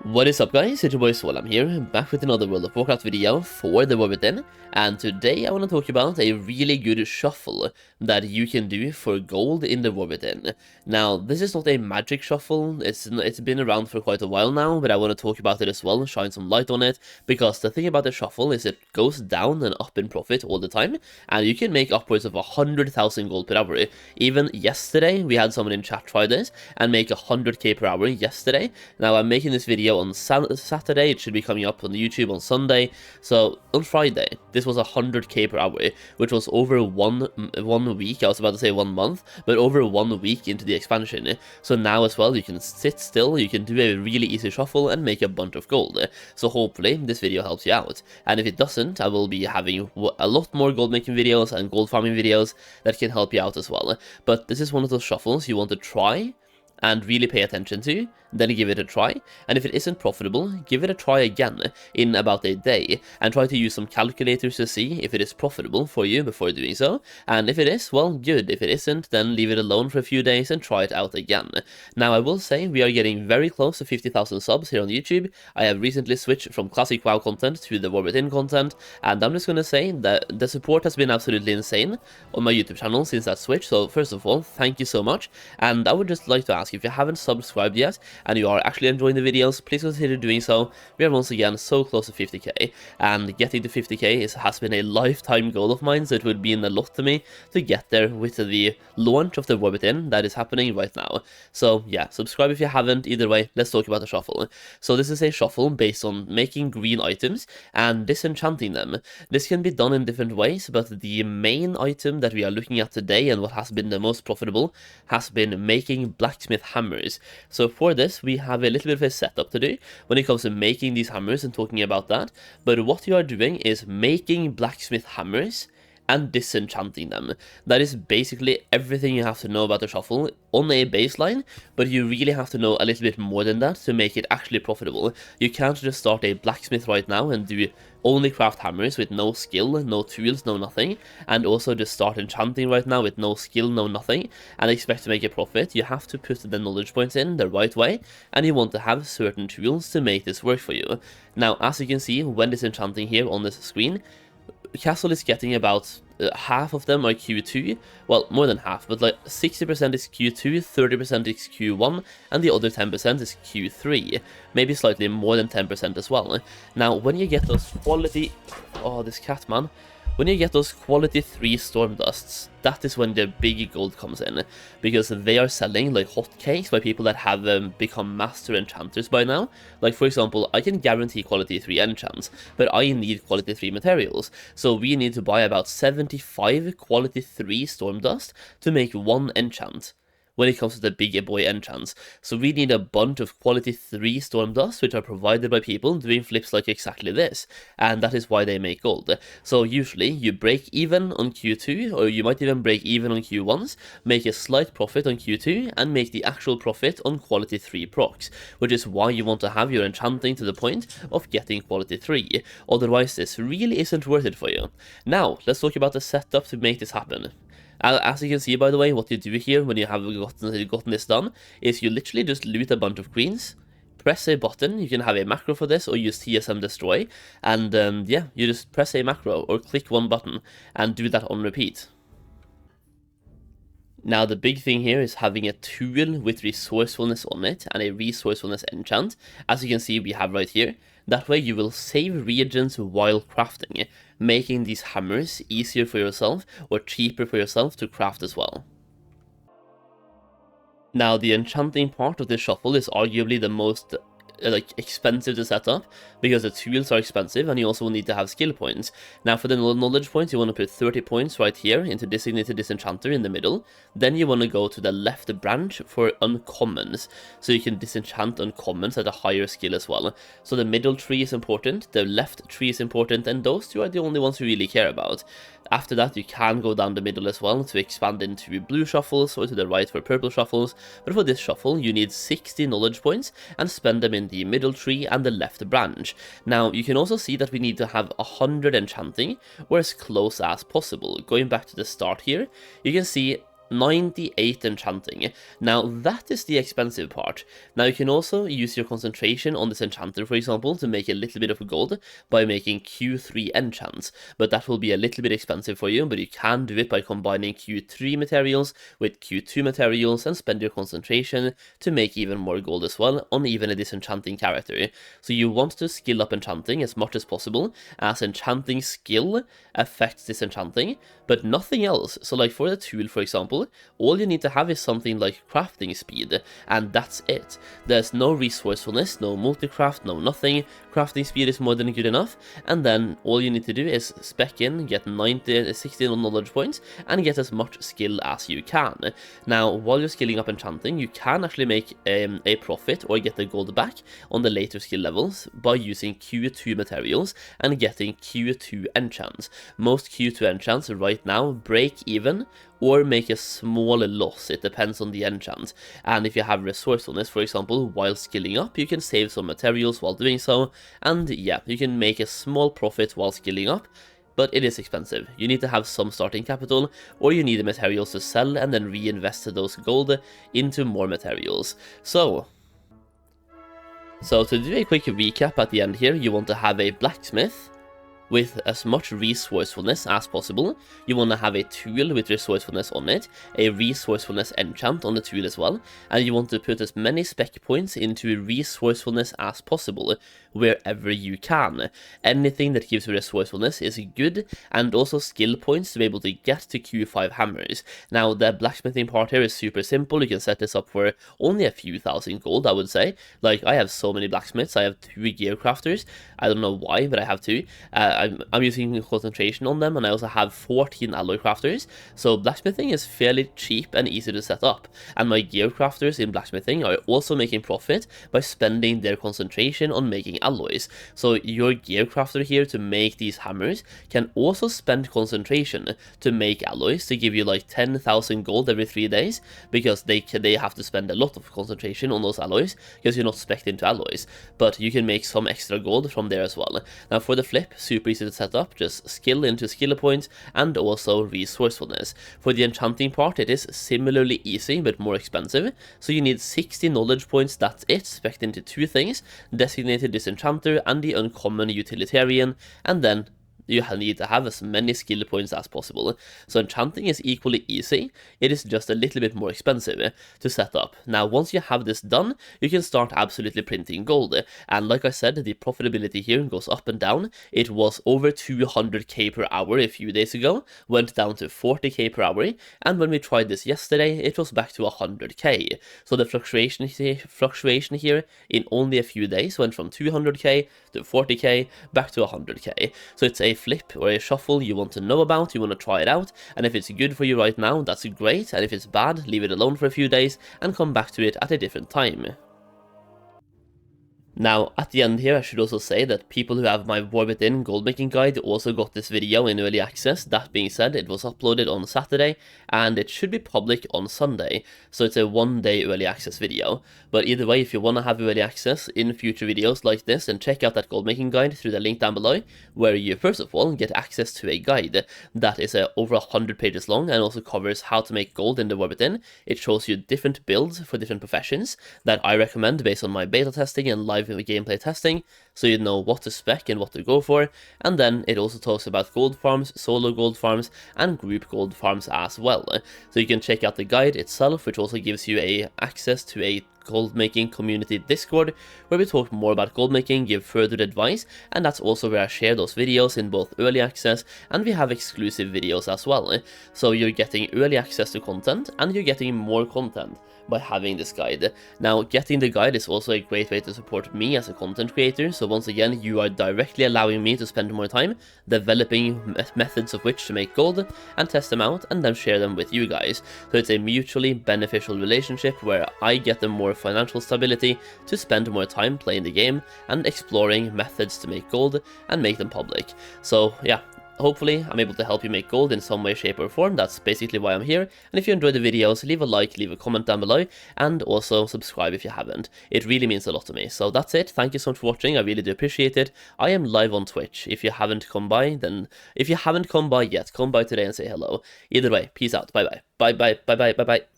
What is up guys, it's your boy Solheim here, back with another World of Warcraft video for the War Within, and today I want to talk about a really good shuffle that you can do for gold in the War Within. Now, this is not a magic shuffle, it's been around for quite a while now, but I want to talk about it as well, shine some light on it, because the thing about the shuffle is it goes down and up in profit all the time, and you can make upwards of 100,000 gold per hour. Even yesterday, we had someone in chat try this, and make 100k per hour yesterday. Now, I'm making this video on Saturday, it should be coming up on YouTube on Sunday, so on Friday, this was 100k per hour, which was over one week, I was about to say 1 month, but over 1 week into the expansion. So now as well, you can sit still, you can do a really easy shuffle and make a bunch of gold. So hopefully this video helps you out, and if it doesn't, I will be having a lot more gold making videos and gold farming videos that can help you out as well. But this is one of those shuffles you want to try and really pay attention to, then give it a try, and if it isn't profitable, give it a try again in about a day, and try to use some calculators to see if it is profitable for you before doing so, and if it is, well, good. If it isn't, then leave it alone for a few days and try it out again. Now, I will say we are getting very close to 50,000 subs here on YouTube. I have recently switched from classic WoW content to the War Within content, and I'm just gonna say that the support has been absolutely insane on my YouTube channel since that switch, so first of all, thank you so much, and I would just like to ask, if you haven't subscribed yet, and you are actually enjoying the videos, please consider doing so. We are once again so close to 50k, and getting to 50k has been a lifetime goal of mine, so it would mean a lot to me to get there with the launch of the War Within that is happening right now. So yeah, subscribe if you haven't. Either way, let's talk about the shuffle. So this is a shuffle based on making green items and disenchanting them. This can be done in different ways, but the main item that we are looking at today and what has been the most profitable has been making blacksmith hammers. So for this, we have a little bit of a setup to do when it comes to making these hammers and talking about that, but what you are doing is making blacksmith hammers and disenchanting them. That is basically everything you have to know about the shuffle on a baseline, but you really have to know a little bit more than that to make it actually profitable. You can't just start a blacksmith right now and do only craft hammers with no skill, no tools, no nothing, and also just start enchanting right now with no skill, no nothing, and expect to make a profit. You have to put the knowledge points in the right way, and you want to have certain tools to make this work for you. Now, as you can see, when disenchanting here on this screen, Castle is getting about half of them are Q2, well, more than half, but like 60% is Q2, 30% is Q1, and the other 10% is Q3, maybe slightly more than 10% as well. Now, when you get those quality, oh, this cat, man. When you get those quality 3 storm dusts, that is when the big gold comes in, because they are selling like hotcakes by people that have become master enchanters by now. Like, for example, I can guarantee quality 3 enchants, but I need quality 3 materials, so we need to buy about 75 quality 3 storm dust to make 1 enchant when it comes to the big boy enchants. So we need a bunch of quality 3 storm dust, which are provided by people doing flips like exactly this, and that is why they make gold. So usually you break even on Q2, or you might even break even on Q1s, make a slight profit on Q2, and make the actual profit on quality 3 procs, which is why you want to have your enchanting to the point of getting quality 3, otherwise this really isn't worth it for you. Now, let's talk about the setup to make this happen. As you can see, by the way, what you do here when you have gotten this done is you literally just loot a bunch of greens, press a button. You can have a macro for this or use TSM destroy, and yeah, you just press a macro or click one button and do that on repeat. Now, the big thing here is having a tool with resourcefulness on it and a resourcefulness enchant, as you can see we have right here. That way you will save reagents while crafting, making these hammers easier for yourself or cheaper for yourself to craft as well. Now, the enchanting part of this shuffle is arguably the most expensive to set up, because the tools are expensive and you also need to have skill points. Now, for the knowledge points, you want to put 30 points right here into designated disenchanter in the middle. Then you want to go to the left branch for uncommons, so you can disenchant uncommons at a higher skill as well. So the middle tree is important, the left tree is important, and those two are the only ones you really care about. After that, you can go down the middle as well to expand into blue shuffles or to the right for purple shuffles, but for this shuffle you need 60 knowledge points and spend them in the middle tree and the left branch. Now, you can also see that we need to have 100 enchanting, or as close as possible. Going back to the start here, you can see 98 enchanting. Now that is the expensive part. Now you can also use your concentration on this enchanter, for example, to make a little bit of gold by making Q3 enchants, but that will be a little bit expensive for you, but you can do it by combining Q3 materials with Q2 materials and spend your concentration to make even more gold as well on even a disenchanting character. So you want to skill up enchanting as much as possible, as enchanting skill affects disenchanting, but nothing else. So like for the tool, for example, all you need to have is something like crafting speed, and that's it. There's no resourcefulness, no multicraft, no nothing. Crafting speed is more than good enough, and then all you need to do is spec in, get 60 knowledge points, and get as much skill as you can. Now, while you're skilling up enchanting, you can actually make a profit or get the gold back on the later skill levels by using Q2 materials and getting Q2 enchants. Most Q2 enchants right now break even or make a small loss. It depends on the enchant, and if you have resourcefulness, for example, while skilling up, you can save some materials while doing so, and yeah, you can make a small profit while skilling up, but it is expensive. You need to have some starting capital, or you need the materials to sell and then reinvest those gold into more materials. So to do a quick recap at the end here, you want to have a blacksmith with as much resourcefulness as possible. You want to have a tool with resourcefulness on it, a resourcefulness enchant on the tool as well, and you want to put as many spec points into resourcefulness as possible wherever you can. Anything that gives you resourcefulness is good, and also skill points to be able to get to Q5 hammers. Now the blacksmithing part here is super simple. You can set this up for only a few thousand gold, I would say. Like, I have so many blacksmiths. I have 2 gear crafters. I don't know why, but I have 2. I'm using concentration on them, and I also have 14 alloy crafters, so blacksmithing is fairly cheap and easy to set up, and my gear crafters in blacksmithing are also making profit by spending their concentration on making alloys. So your gear crafter here to make these hammers can also spend concentration to make alloys to give you like 10,000 gold every 3 days, because they have to spend a lot of concentration on those alloys because you're not spec'd into alloys, but you can make some extra gold from there as well. Now for the flip, super easy to set up, just skill into skill points and also resourcefulness. For the enchanting part, it is similarly easy but more expensive, so you need 60 knowledge points, that's it, spec'd into 2 things, designated disenchanter and the uncommon utilitarian, and then you need to have as many skill points as possible. So enchanting is equally easy, it is just a little bit more expensive to set up. Now once you have this done, you can start absolutely printing gold, and like I said, the profitability here goes up and down. It was over 200k per hour a few days ago, went down to 40k per hour, and when we tried this yesterday, it was back to 100k. So the fluctuation here in only a few days went from 200k to 40k back to 100k. So it's a flip or a shuffle you want to know about, you want to try it out, and if it's good for you right now, that's great, and if it's bad, leave it alone for a few days and come back to it at a different time. Now, at the end here, I should also say that people who have my War Within Goldmaking Guide also got this video in early access. That being said, it was uploaded on Saturday, and it should be public on Sunday, so it's a 1-day early access video. But either way, if you want to have early access in future videos like this, then check out that Goldmaking Guide through the link down below, where you first of all get access to a guide that is over 100 pages long and also covers how to make gold in the War Within. It shows you different builds for different professions that I recommend based on my beta testing and live gameplay testing, so you know what to spec and what to go for. And then it also talks about gold farms, solo gold farms, and group gold farms as well. So you can check out the guide itself, which also gives you access to a Goldmaking community Discord, where we talk more about goldmaking, give further advice, and that's also where I share those videos in both early access, and we have exclusive videos as well. So you're getting early access to content, and you're getting more content by having this guide. Now, getting the guide is also a great way to support me as a content creator, so once again, you are directly allowing me to spend more time developing methods of which to make gold, and test them out, and then share them with you guys. So it's a mutually beneficial relationship where I get the more financial stability to spend more time playing the game and exploring methods to make gold and make them public. So yeah, hopefully I'm able to help you make gold in some way, shape or form. That's basically why I'm here. And if you enjoyed the videos, leave a like, leave a comment down below, and also subscribe if you haven't. It really means a lot to me. So that's it. Thank you so much for watching. I really do appreciate it. I am live on Twitch. If you haven't come by, then if you haven't come by yet, come by today and say hello. Either way, peace out. Bye bye. Bye bye. Bye bye. Bye bye.